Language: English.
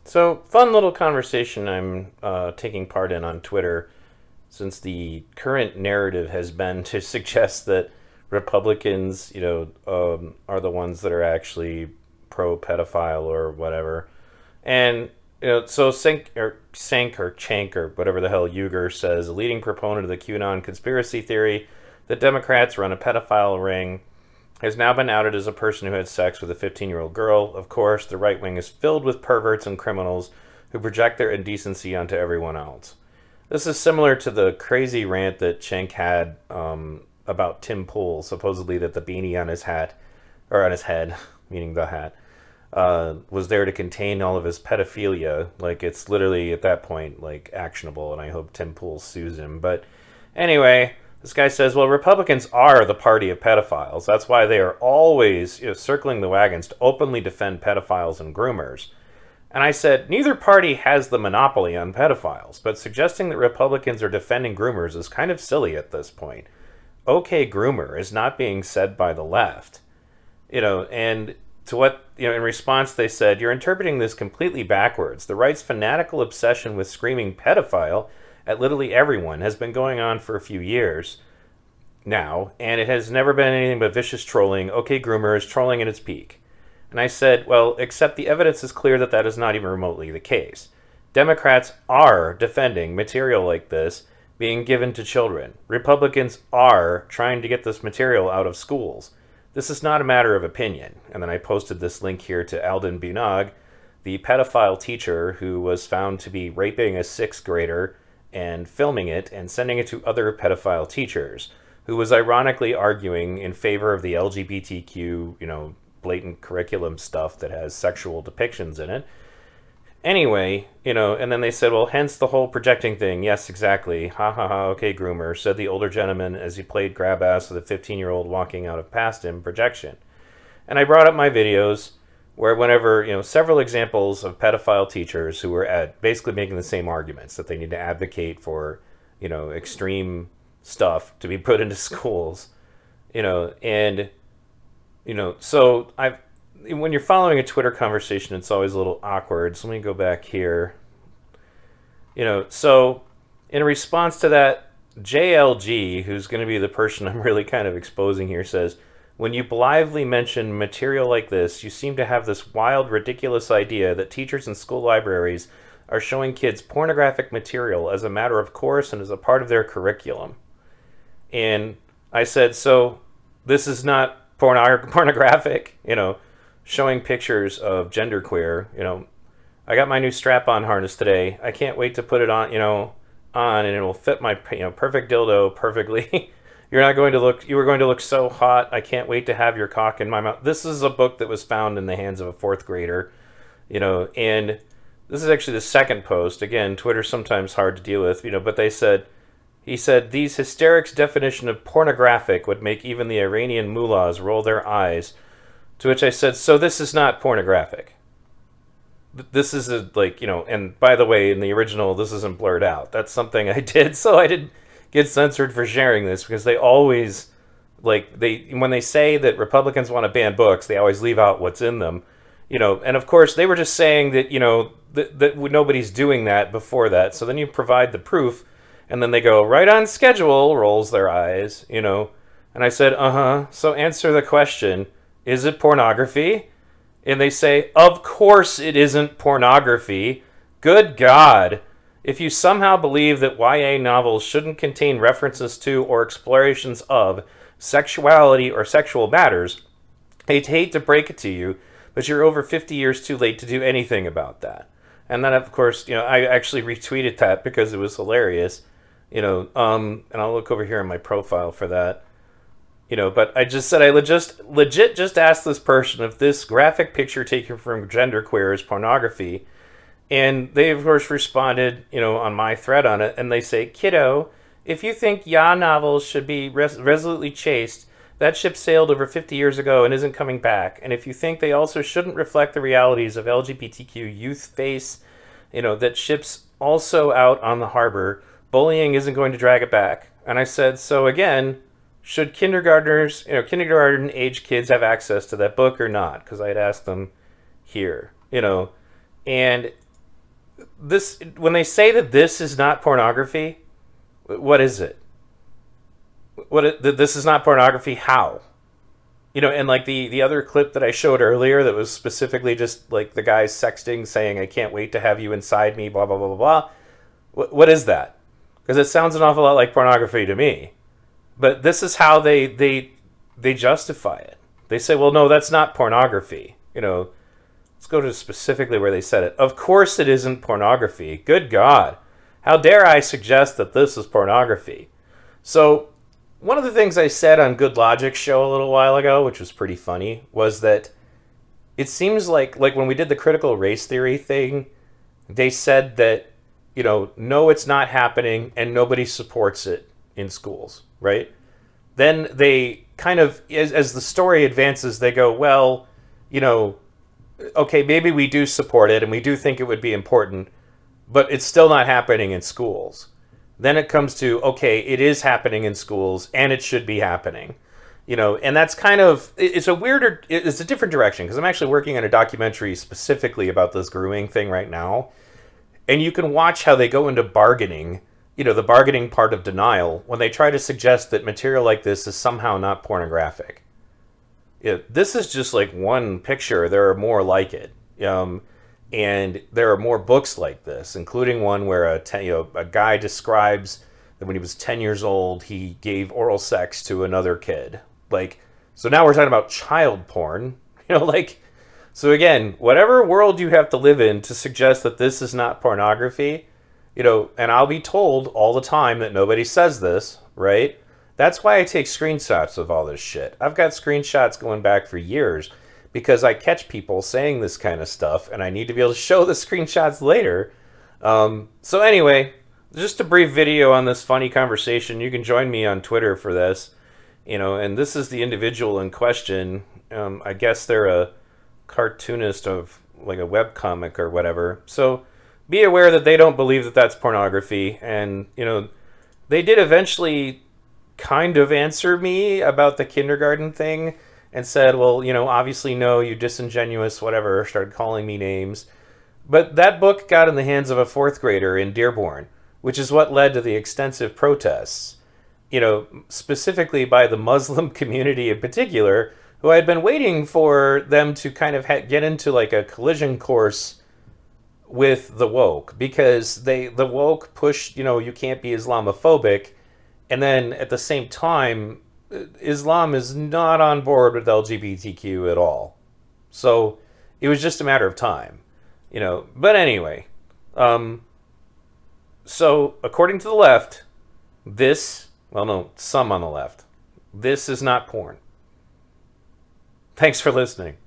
So, fun little conversation I'm taking part in on Twitter, since the current narrative has been to suggest that Republicans, are the ones that are actually pro pedophile or whatever. And, so Sank or Chank or whatever the hell Uger says, a leading proponent of the QAnon conspiracy theory that Democrats run a pedophile ring, has now been outed as a person who had sex with a 15-year-old girl. Of course, the right wing is filled with perverts and criminals who project their indecency onto everyone else. This is similar to the crazy rant that Cenk had about Tim Pool, supposedly that the beanie on his hat, or on his head, meaning the hat, was there to contain all of his pedophilia. Like, it's literally, at that point, like, actionable, and I hope Tim Pool sues him. But anyway, this guy says, well, Republicans are the party of pedophiles. That's why they are always circling the wagons to openly defend pedophiles and groomers. And I said, neither party has the monopoly on pedophiles, but suggesting that Republicans are defending groomers is kind of silly at this point. Okay, groomer is not being said by the left. And to what, in response they said, you're interpreting this completely backwards. The right's fanatical obsession with screaming pedophile at literally everyone has been going on for a few years now, and it has never been anything but vicious trolling. Okay, groomer is trolling at its peak. And I said, well, except the evidence is clear that that is not even remotely the case. Democrats are defending material like this being given to children. Republicans are trying to get this material out of schools. This is not a matter of opinion. And then I posted this link here to Alden Bunog, the pedophile teacher who was found to be raping a sixth grader and filming it and sending it to other pedophile teachers, who was ironically arguing in favor of the LGBTQ, blatant curriculum stuff that has sexual depictions in it. Anyway, and then they said, well, hence the whole projecting thing. Yes, exactly. Ha ha ha, okay, groomer, said the older gentleman as he played grab ass with a 15-year-old walking out of past him. Projection. And I brought up my videos where whenever, several examples of pedophile teachers who were basically making the same arguments, that they need to advocate for, extreme stuff to be put into schools, and so when you're following a Twitter conversation, it's always a little awkward. So let me go back here. So in response to that, JLG, who's going to be the person I'm really kind of exposing here, says, when you blithely mention material like this, you seem to have this wild, ridiculous idea that teachers in school libraries are showing kids pornographic material as a matter of course and as a part of their curriculum. And I said, so this is not pornographic, showing pictures of genderqueer. I got my new strap-on harness today. I can't wait to put it on, and it will fit my, perfect dildo perfectly. You were going to look so hot. I can't wait to have your cock in my mouth. This is a book that was found in the hands of a fourth grader, and this is actually the second post. Again, Twitter's sometimes hard to deal with, but he said, these hysterics' definition of pornographic would make even the Iranian mullahs roll their eyes. To which I said, so this is not pornographic. This is and by the way, in the original, this isn't blurred out. That's something I did, so I didn't get censored for sharing this, because they always, when they say that Republicans want to ban books, they always leave out what's in them. And of course, they were just saying that, that nobody's doing that before that. So then you provide the proof, and then they go, right on schedule, rolls their eyes, And I said, so answer the question, is it pornography? And they say, of course it isn't pornography. Good God. If you somehow believe that YA novels shouldn't contain references to or explorations of sexuality or sexual matters, I'd hate to break it to you, but you're over 50 years too late to do anything about that. And then, of course, I actually retweeted that because it was hilarious. And I'll look over here in my profile for that. But I just said I legit just asked this person if this graphic picture taken from genderqueer is pornography. And they, of course, responded, on my thread on it. And they say, kiddo, if you think YA novels should be resolutely chaste, that ship sailed over 50 years ago and isn't coming back. And if you think they also shouldn't reflect the realities of LGBTQ youth face, that ship's also out on the harbor, bullying isn't going to drag it back. And I said, so again, should kindergarten age kids have access to that book or not? Because I had asked them here, and this, when they say that this is not pornography, what is it? This is not pornography? How? You know, and like the other clip that I showed earlier that was specifically just like the guy sexting saying, I can't wait to have you inside me, blah, blah, blah, blah, blah. What is that? Because it sounds an awful lot like pornography to me. But this is how they justify it. They say, well, no, that's not pornography. You know, let's go to specifically where they said it. Of course it isn't pornography. Good God. How dare I suggest that this is pornography? So one of the things I said on Good Logic's show a little while ago, which was pretty funny, was that it seems like when we did the critical race theory thing, they said that, you know, no, it's not happening and nobody supports it in schools, right? Then they kind of, as the story advances, they go, well, you know, okay, maybe we do support it and we do think it would be important, but it's still not happening in schools. Then it comes to, okay, it is happening in schools and it should be happening. You know, and that's kind of, it's a different direction, because I'm actually working on a documentary specifically about this grooming thing right now. And you can watch how they go into bargaining, you know, the bargaining part of denial, when they try to suggest that material like this is somehow not pornographic. This is just like one picture. There are more like it. And there are more books like this, including one where a guy describes that when he was 10 years old, he gave oral sex to another kid. Like, so now we're talking about child porn, you know, like, so again, whatever world you have to live in to suggest that this is not pornography, you know, and I'll be told all the time that nobody says this, right? That's why I take screenshots of all this shit. I've got screenshots going back for years because I catch people saying this kind of stuff and I need to be able to show the screenshots later. So anyway, just a brief video on this funny conversation. You can join me on Twitter for this, you know, and this is the individual in question. I guess they're a cartoonist of like a webcomic or whatever. So be aware that they don't believe that that's pornography. And, you know, they did eventually kind of answer me about the kindergarten thing and said, well, you know, obviously no, you disingenuous, whatever, started calling me names. But that book got in the hands of a 4th grader in Dearborn, which is what led to the extensive protests, you know, specifically by the Muslim community in particular, who I had been waiting for them to kind of get into like a collision course with the woke, because the woke pushed, you know, you can't be Islamophobic, and then at the same time, Islam is not on board with LGBTQ at all. So it was just a matter of time, you know. But anyway, so according to the left, this, well, no, some on the left, this is not porn. Thanks for listening.